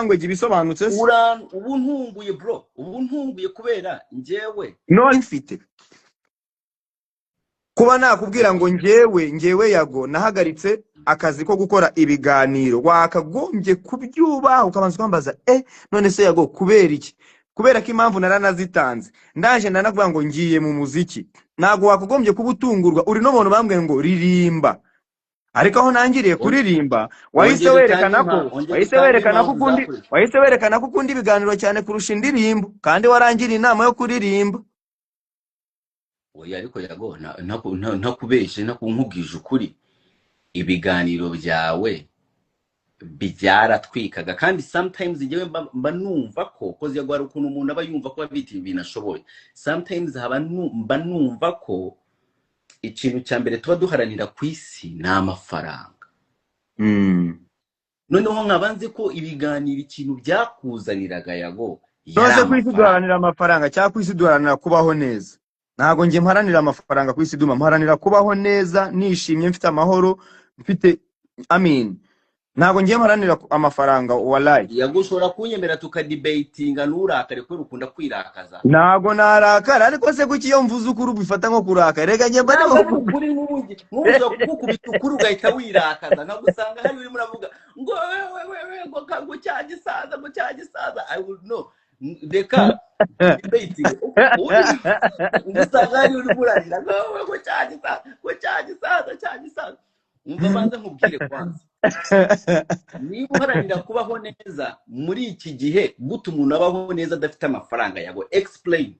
language bisobanutse ubu ntunguye bro, ubu ntunguye kubera njyewe no mfite kuba nakubwira ngo njyewe Yago nahagaritse akazi ko gukora ibiganiro, wakagombye kubyubaha ukabanza kwambaza none se Yago kubera iki? Kubera ko impamvu naranazitanze ndaje ndanavuga ngo ngiye mu muziki, ntago wakagombye kubutungurwa. Uri no muntu bambwiye ngo ririmba, ariko aho nangiriye kuririmba wahise werekana ko ukundi ibiganiro cyane kurusha indirimbo, kandi warangiriye inama yo kuririmba. Oya ariko Yago ntakubeshe nakunkubwije ukuri, ibiganiro byawe byaratwikaga, kandi sometimes njyewe mba numva ko koze Yago ari ukuntu umuntu aba yumva ko abiti ibintu ashoboye. Sometimes mba numva ko ikintu cya mbere tuba duharanira ku isi ni amafaranga. Noneho nkabanze ko ibiganiro ikintu byakuzaniraga Yago nose kwisi duharanira amafaranga cyangwa kwisi duharanira kubaho neza. Ntago nje mparanira amafaranga kwisi duma, mparanira kubaho neza nishimye mfite amahoro mfite ntago nje mparanira amafaranga wallahi. Yago ushobora kunyemera tukadebatinga nurakare ko rukunda kwirakaza. Ntago narakara, ariko se kuki iyo mvuze ukuri bifata nko kuraka? Rega nje bari ukuri nk'ubuzo kukubita ukuri ugahita wirakaza, ntabwo usanga hari uri muravuga ngo wewe ngo cyagisaza I would know. Deka debating usanga hari uri murarira ngo cyagisaza. Umva banza nkubwire kwanza, niba uharanira kubaho neza muri iki gihe gute umuntu abaho neza adafite amafaranga? Yago explain.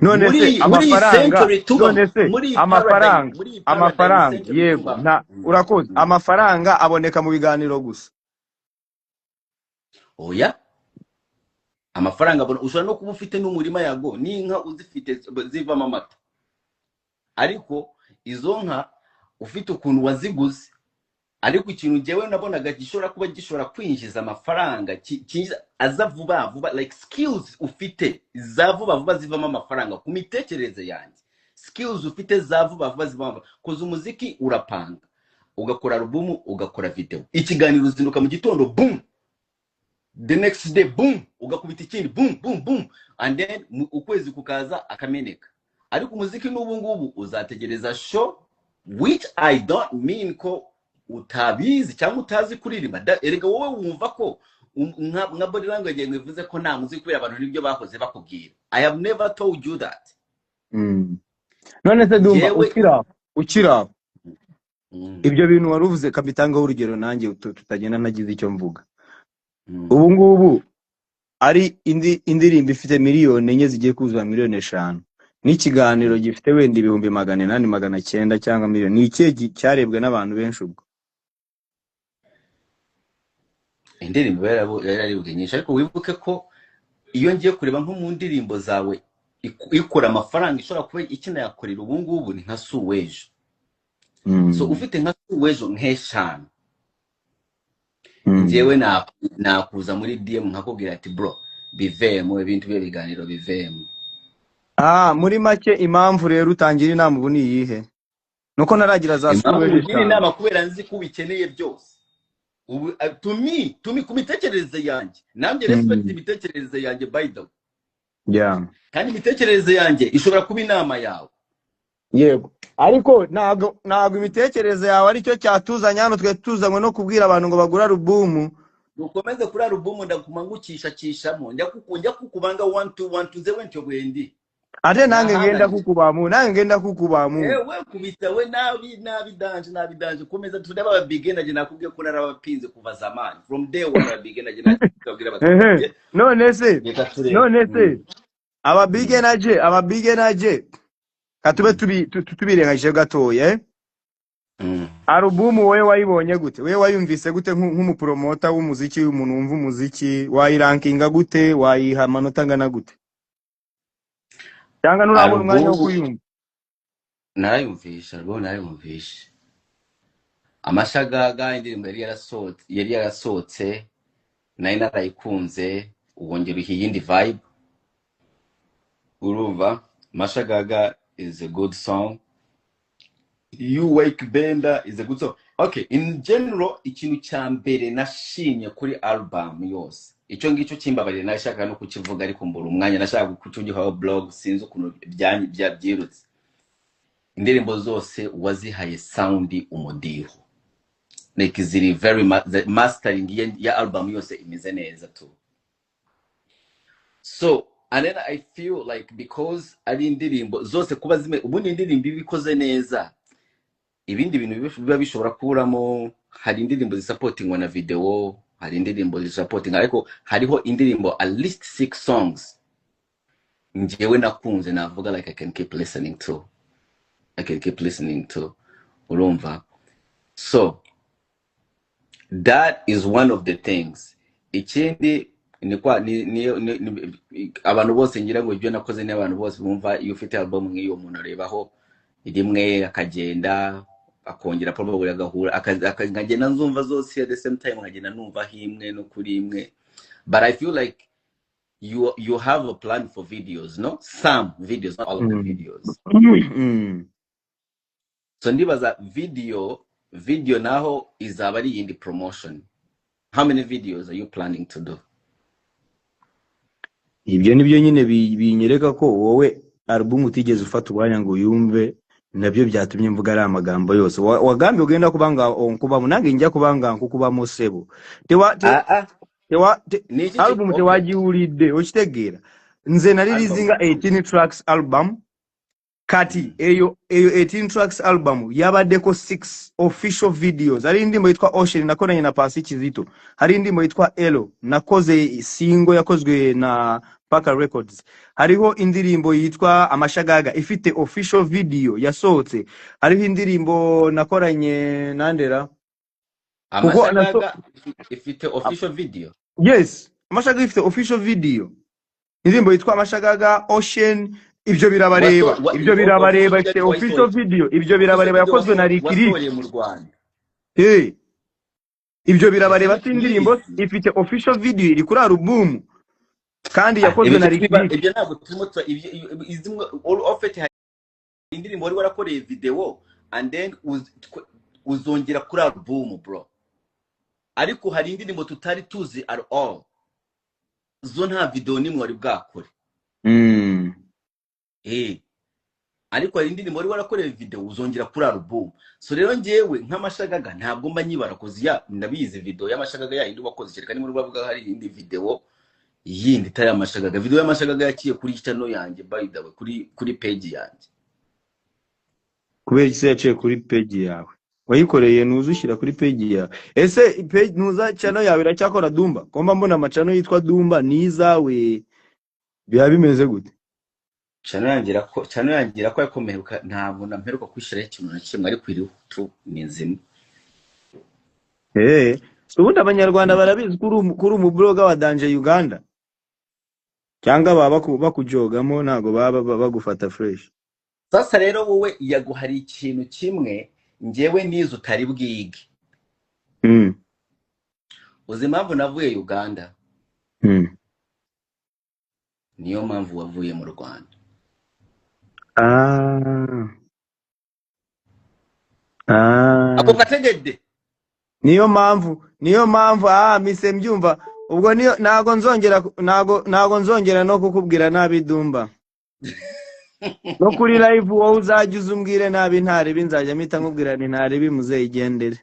None se amafaranga yego urakoze, amafaranga aboneka mu biganiro gusa. Oya, amafaranga ushobora no kuba ufite n'umurima Yago, n'inka uzifite zivamo amata, ariko izo nka ufite ukuntu waziguze. Ariko ikintu njyewe nabonaga gishobora kuba gishobora kwinjiza amafaranga aza vuba like skills ufite za vuba zivamo amafaranga ku mitekerereze yanjye. Skills ufite za vuba zivamo, koza umuziki urapanga ugakora album ugakora video, ikiganiro uzinduka mu gitondo boom, the next day boom, ugakubita ikindi boom and then ukwezi kukaza akameneka. Ariko umuziki n'ubu ngubu uzategereza show, which I don't mean ko utabizi cyangwa utazi kuririmba. Erega wowe wumva ko nka body language ngivuze ko nta muziki kubera abantu nibyo bakoze bakubwira. I have never told you that. None se ndumva ukira ibyo bintu waruvuze kabitangaho urugero nanjye tutagenda nagize icyo mvuga. Ubu ngubu ari indirimbo ifite miliyoni enye zigiye kuzuza miliyoni 5, n'ikiganiro gifite wenda 800 900 cyangwa miliyoni, ni ikihe cyarebwe n'abantu benshi? Ubwo indirimbo yararibwe nyinshi, ariko wibuke ko iyo ngiye kureba nko mu ndirimbo zawe ikora amafaranga ishobora kuba ikina yakorera ubu ngubu ni nka Suwejo. So ufite nka Suwejo nk'eshanu, njyewe nakuza muri DM nkakubwira ati bro bivemo ibintu byo biganiro bivemo. Muri make impamvu rero utangira inama ubu ni iyihe? Nuko naragira za Suwejo cyane. Inama kubera nzi ko bikeneye byose. Ubu to me kumitekerereze yanjye namye respect imitekerereze yanjye by the way. Kandi imitekerereze yanjye ishobora kuba inama yawe. Yego, ariko ntago imitekerereze yawe ari cyo cyatuzanya hano twe tuzanywe no kubwira abantu ngo bagura album. Dukomeze kuri album ndakumangukisha kishamo njya kukubanga 1 2 1 2 zewe ntyo bwendi. Ate nange ngenda kukubamu. Wewe kubita we nabi danje komeza tudaba aba beginner je nakubwiye ko narabapinze kuva zamani from day one aba beginner je nakubwira batatu. None se aba beginner je katube tubirengaje gatoye. Album wowe wayibonye gute? Wewe wayumvise gute nk'umupromota w'umuziki, umuntu wumva umuziki, wayirankinga gute, wayiha amanota ngana gute? Cyangwa nurabona umwanya wo kuyumva? Narayumvisha amashagaga indirimbo yari yarasohotse nari narayikunze, ubongera iyindi vibe. Urumva Mashagaga is a good song, You Wake Bender is a good song. Okay, in general ikintu cya mbere nashimye kuri album yose icyo ngicyo kimbabarira nashaka no kukivuga ariko mbura umwanya nashaka kucyugihaho blog sinzi ukuntu byirutse indirimbo zose wazihaye sound umudiho like ziri very the mastering ya album yose imeze neza tu. So and then I feel like because ari indirimbo zose kuba zime ubundi indirimbo ibikoze neza ibindi bintu biba bishobora kuramo hari indirimbo zisupportingwa na video hari indirimbo zisupporting ariko hariho indirimbo at least 6 songs njyewe nakunze navuga like I can keep listening to urumva. So that is one of the things. Ikindi ni kwa abantu bose ngira ngo ibyo nakoze ni abantu bose bumva iyo ufite album nk'iyo umuntu arebaho rimwe akagenda akongera probably agahura akagenda nzumva zose at the same time nkagenda numva himwe no kuri imwe, but I feel like you have a plan for videos, no? Some videos, not all of the videos. So ndibaza video naho izaba ari indi promotion. How many videos are you planning to do? Ibyo nibyo nyine binyereka ko wowe album utigeze ufata ubwanya ngo yumve, nabyo byatumye mvuga ari amagambo yose wagambi ugenda kubanga kuba munange njya kubanga kuba musebo album tewagiulidde okitegera nze nali lizinga 18 tracks album kati eyo 18 tracks album yabaddeko 6 official videos. Hari indimbo yitwa Ocean nakoranye na Pasi Kizito, hari indimbo yitwa Elo nakoze single yakozwe na Paka Records, hariho indirimbo yitwa Amashagaga ifite official video yasohotse, hariho indirimbo nakoranye nandera Amashagaga ifite official video. Yes, Amashagaga ifite official video, indirimbo yitwa Amashagaga Ocean. Ibyo birabareba ifite official video, ibyo birabareba yakozwe na Rikiri mu Rwanda. Ibyo birabareba indirimbo ifite official video iri kuri album kandi yakozwe na Rikiri. Ibyo ntabwo tumutwa izimwe all of it indirimbo wari warakoreye video and then uzongera kuri album bro, ariko hari indirimbo tutari tuzi at all zo nta video nimwe wari bwakore. Ariko hari indirimbo wari warakoreye video uzongera kuri album. So rero ngewe nk'Amashagaga ntabwo mba nyibara koziya ndabizi video y'Amashagaga ya indi wakoze cyereka ni muri bavuga hari indi video yindi tari Amashagaga. Video y'Amashagaga yakiye kuri channel yanjye by the way kuri page yanjye. Kubera ise yaciye kuri page yawe wayikoreye nuzushyira kuri page yawe. Ese page nuza channel yawe iracyakora Dumba? Komba mbona amachano yitwa Dumba nizawe biba bimeze gute? Channel yangira ko yakomeruka ntabwo namperuka kwishiraho ikintu na kimwe ariko iri tu nizima. Ubundi abanyarwanda barabizi kuri umubloga wa Danger Uganda cyangwa baba bakujogamo ntago baba bagufata fresh. Sasa rero wowe yaguhari ikintu kimwe ngewe nizo utari bwige. Uzi mpamvu navuye Uganda? Niyo mpamvu wavuye mu Rwanda. Ako gategede niyo mpamvu mise mbyumva ubwo niyo nago nzongera no kukubwira nabi Dumba no kuri live wowe uzajya uzumbwire nabi ntare binzajya mita nkubwira ni ntare bimuze igendere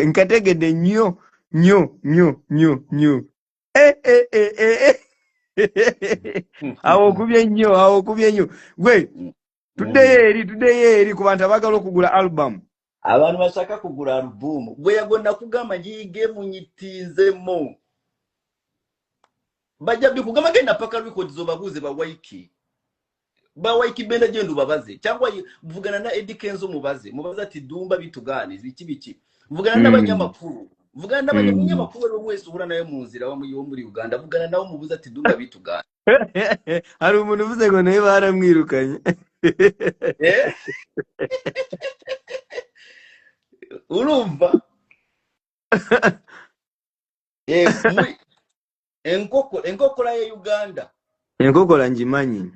nkategede nyo awo kubye nyo gwe today kubantu abagalo kugura album. Abantu bashaka kugura album gwe yagona kugama yige munyitinzemo bajya bikugama genda Paka Records zobabuze ba Waiki benda genda ubabaze cyangwa vugana na Eddie Kenzo mubaze ati Dumba bitugane biki vugana n'abanyamakuru bari wese uhura nayo mu nzira wo muri Uganda vugana nawo mubuze ati Dumba bitugane. Hari umuntu uvuze ngo nawe baramwirukanye. Urumva enkokora ya Uganda enkokora ngimanyi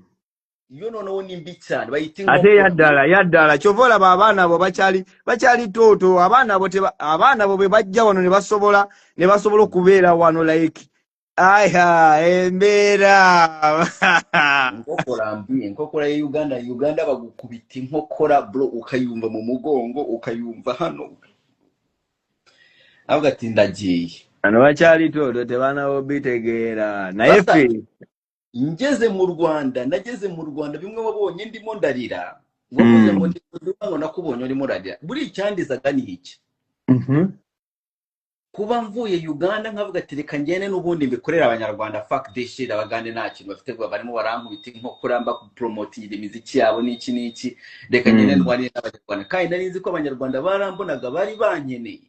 iyo noneho nimbi cyane bayita ate inkokora yaddala kyovola abaana abo bakyali toto abaana abo be bajja wano ne basobola okubeera wano like aya embeera inkokora ya Uganda bagukubita inkokora bro ukayumva mu mugongo ukayumva hano avuga ati ndagiye ano bakyali toto tebanawo bitegeera naye ffe nageze mu Rwanda bimwe wabonye ndimo ndarira wavuze ngo ndimo nakubonye urimo urarira buri cyandizaga ni iki kuba mvuye Uganda nkavuga ati reka ngene n'ubundi mbikorera abanyarwanda fuck this shit abagande nta kintu bafite ngo barimo barankubita inkokora mba promoting imiziki yabo n'iki reka ngene ndwari n'abanyarwanda kandi nari nzi ko abanyarwanda barambonaga bari bankeneye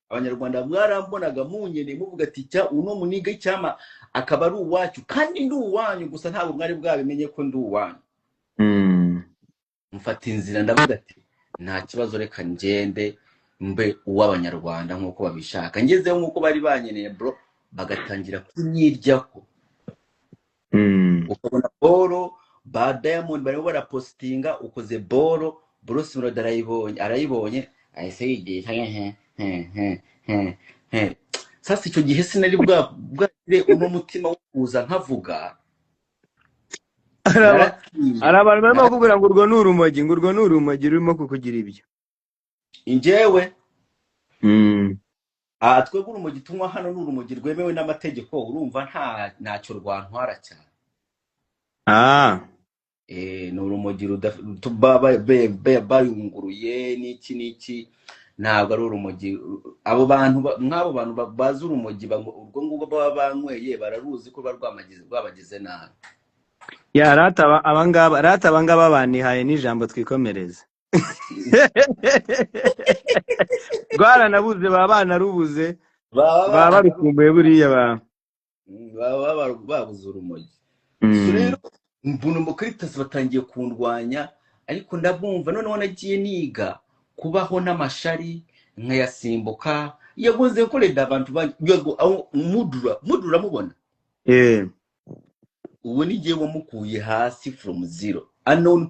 abanyarwanda mwarambonaga munyeneye muvuga ati uno muniga icyama akaba ari uwacu kandi ndi uwanyu gusa ntabwo mwari bwabimenye ko ndi uwanyu mfata inzira ndavuga ati nta kibazo reka ngende mbe uw'abanyarwanda nk'uko babishaka ngezeho nk'uko bari banyeneye bro bagatangira kunyiryaho ukabona boro ba Diamond barimo barapostinga ukoze boro Bruce Melody arayibonye ahise yigiye sasa icyo gihe sinari bwagire uno mutima wo kuza nkavuga abantu barimo bakubwira ngo urwo ni urumogi rurimo kukugira ibyo injewe twebwe urumogi tunywa hano ni urumogi rwemewe n'amategeko urumva ntacyo rwantwara cyane ni urumogi bayunguruye n'iki ntabwo ari urumogi abo bantu nk'abo bantu bazi urumogi urwo ngubwo baba banyweye bararuzi ko rwabagize nabi rata abangaba banihaye n'ijambo twikomereze rwaranabuze baba banarubuze baba barukumbuye buriya baba babuze urumogi rero mbona umukristo batangiye kundwanya ariko ndabumva noneho nagiye niga kubaho n'amashari nkayasimbuka yaguze ko reda abantu mudura mubona ubu nigiye wamukuye hasi from zero unknown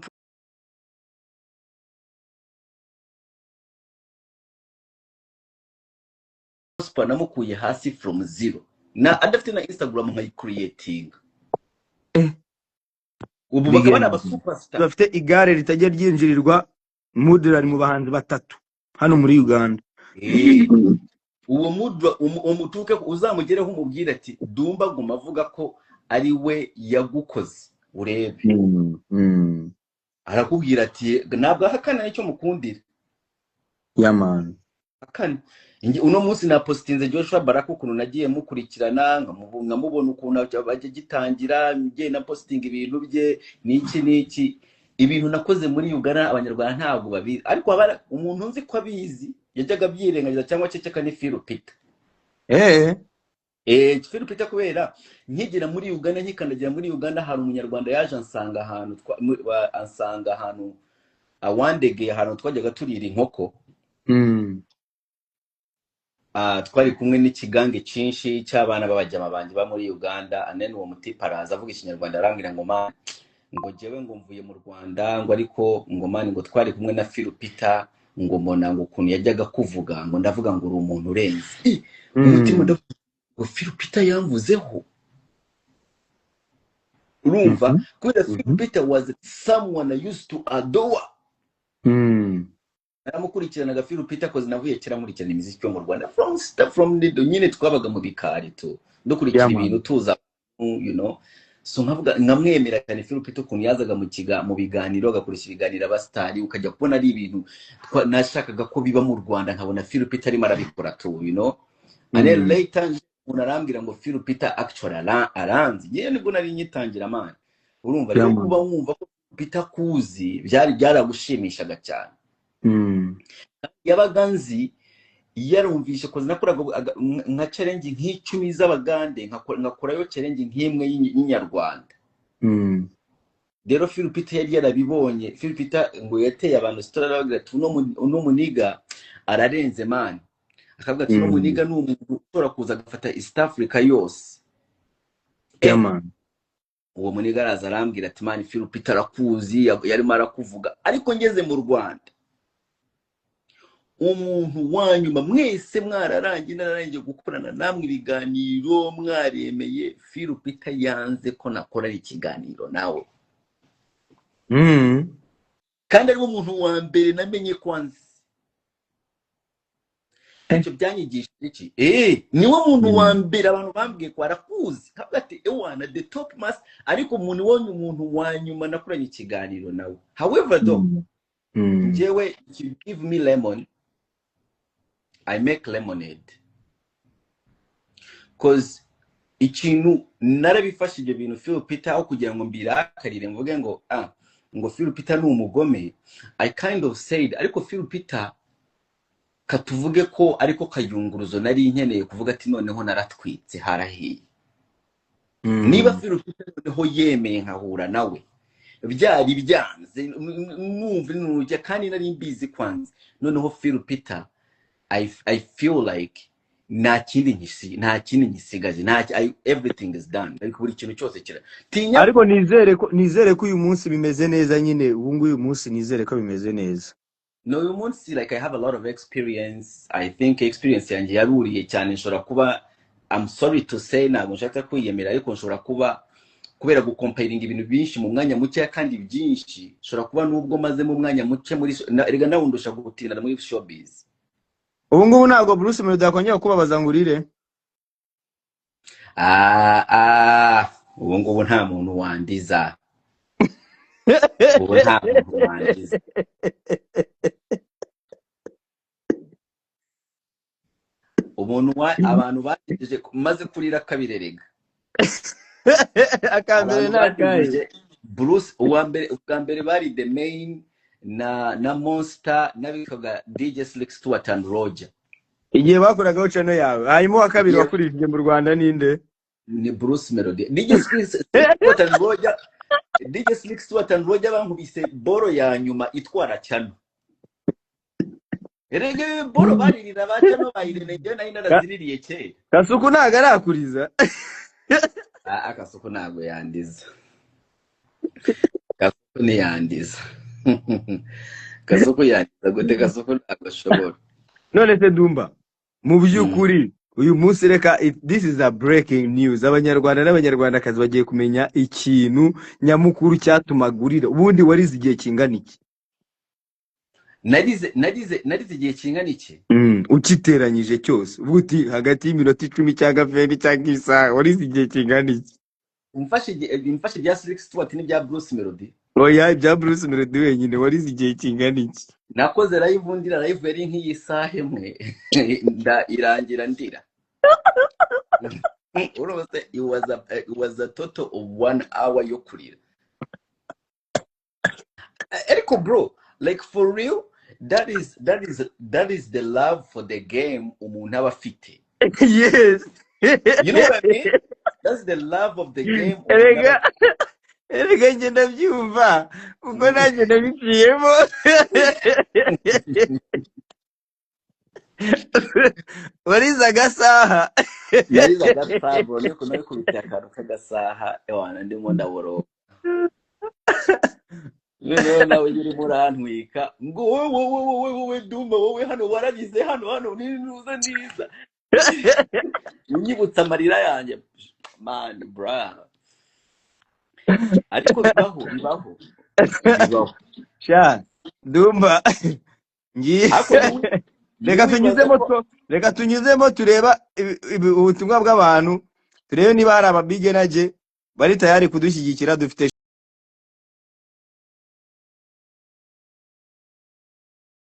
prosper namukuye hasi from zero na adafite na Instagram nkayicreating ubu bakaba n'abasuperstar bafite igare ritajya ryinjirirwa mudura mu bahanzi batatu hano muri Uganda uwo mudura umutuke uzamugereho umubwira ati Dumba guma avuga ko ari we yagukoze urebe arakubwira ati ntabwo ahakana icyo mukundira man akana uno munsi na postinze Joshua Baraka ukuntu nagiye mukurikirana nkamubona ukuntu bajye gitangira ngiye na posting ibintu bye n'iki ibintu nakoze muri Uganda abanyarwanda ntabwo babizi ariko umuntu nzi ko abizi yajyaga byirengagiza cyangwa ceceka ni Philipita Philipita kubera nkigera muri Uganda nkikandagira muri Uganda hari umunyarwanda yaje ansanga ahantu awandegeye ahantu twajyaga turira inkoko twari kumwe n'ikigange cyinshi cy'abana b'abajyama banjye ba muri Uganda anene uwo mutipa araza avuga ikinyarwanda arambwira ngo ngo jewe ngo mvuye mu Rwanda ngo ariko ngo ngo twari kumwe na Philipita ngo mbona ngo ukuntu yajyaga kuvuga ngo ndavuga ngo uri umuntu urenze umutima ngo Philipita yamvuzeho urumva kubera Philipita was someone I used to adore naramukurikiranaga Philipita koze navuye kera nkurikirana imiziki yo mu Rwanda from nyine twabaga mu bikari ndukurikira ibintu tuza so nkamwemera cyane Philipita ukuntu yazaga mu biganiro agakoresha ibiganiro abastari ukajya kubona ari ibintu nashakaga ko biba mu Rwanda nkabona Philipita arimo arabikora and then later unarambira ngo Philipita actually aranzi yewe nibwo nari nyitangira man urumva rero kuba wumva ko Philipita kuzi byaragushimishaga cyane yabaganzi yarumvishe ko nakoraga nka challenge nk'icumi z'abagande nkakorayo challenge nk'imwe y'inyarwanda rero Philipita yari yarabibonye Philipita ngo yateye abantu story aravuga ati uno muniga ararenze man akavuga ati uno muniga ni umuntu ushobora kuza agafata East Africa yose uwo muniga araza arambwira ati man Phil Peter arakuzi yarimo arakuvuga. Ariko ngeze mu Rwanda umuntu wanyuma mwese nararangije gukorana namwe ibiganiro mwaremeye, Phil Peter yanze ko nakora ikiganiro nawe. Kandi ari umuntu wa mbere namenye kwanza. Icyo byanyigishije iki? Niwe muntu wa mbere abantu bambwiye ko arakuzi. Kavuga ati ewana the top master, ariko umuntu wonye umuntu wa nyuma nakoranye ikiganiro nawe. However though, njyewe if you give me lemon, I make lemonade. Cause ikintu narabifashije ibintu Phil Peter aho kugira ngo mbirakarire mvuge ngo ngo Phil Peter ni umugome. I kind of said ariko Phil Peter katuvuge ko ariko kayunguruzo nari nkeneye kuvuga ati noneho naratwitse harahiye. Niba Phil Peter noneho yemeye nkahura nawe byari byanze numva nuje kandi nari mbizi kwanza. Noneho Phil Peter I feel like nta kindi nyisigaje, everything is done. Ariko buri kintu cyose kira tinya. Ariko nizere ko uyu munsi bimeze neza nyine. Ubu uyu munsi nizere ko bimeze neza. No, uyu munsi like I have a lot of experience. I think experience yanjye yaruriye cyane. Nshobora kuba, I'm sorry to say, ntabwo nshaka kwiyemera, ariko nshobora kuba kubera gucomparing ibintu byinshi mu mwanya muke kandi byinshi. Nshobora kuba nubwo maze mu mwanya muke muri rega nawundusha gutinda muri showbiz. Ubu ngubu ntabwo Bruce Melody yakongera kubabaza ngo urire. Ubu ngubu nta muntu wandiza. Ubu nta muntu wandiza. Umuntu abantu bagejeje maze kurira kabirerega. Akambere nakaye. Bruce ubwa mbere bari The Main na Monster nabikaga DJ Slick Stuart and Roger. Igihe bakoragaho channel yawe hanyuma wa kabiri wakurishije mu Rwanda ninde? Ni Bruce Melody. DJ Slick Stuart and Roger, DJ Slick Stuart and Roger bankubise boro ya nyuma itwara cyane. Erege boro baririra bacano bayirene je nayo naraziririye cye. Kasuku ntago arakuriza. Akasuku ntago yandiza. Kasuku ni yandiza. Kasuku yandiza gute? Kasuku ntago shobora. None se Dumba, mu byukuri uyu munsi reka this is a breaking news. Abanyarwanda n'abanyarwandakazi bagiye kumenya ikintu nyamukuru cyatumagurira. Ubundi warize igihe kingana iki? Narize igihe kingana iki? Ukiteranyije cyose ubuti hagati y'iminota 10 cyangwa 20 cyangwa isaha warize igihe kingana iki? Umfashe bya Slick Stuart n'ibya Bruce Melody. Oya, ibya Bruce Melody wenyine warize igihe kingana iki? Nakoze live yari nk'iyisaha imwe irangira ndira. It was a total of 1 hour yo kurira. Eriko bro, like for real, that is the love for the game umuntu aba afite. Yes. You know what I mean? That's the love of the game. Erega nje ndabyumva kuko nanjye nabiciyemo. Warize agasaha. Yarize agasaha bro, niko nari kubita akantu k'agasaha ewana ndimo ndaboroka. Nawe uri murantwika ngo wowe Dumba wowe hano wararize hano ninuza niza. Unyibutsa amarira yanjye man bra. Ariko bibaho. Sha Dumba ngiye reka tunyuzemo tureba ubutumwa bw'abantu, turebe niba hari ababige naje bari tayari kudushyigikira. Dufite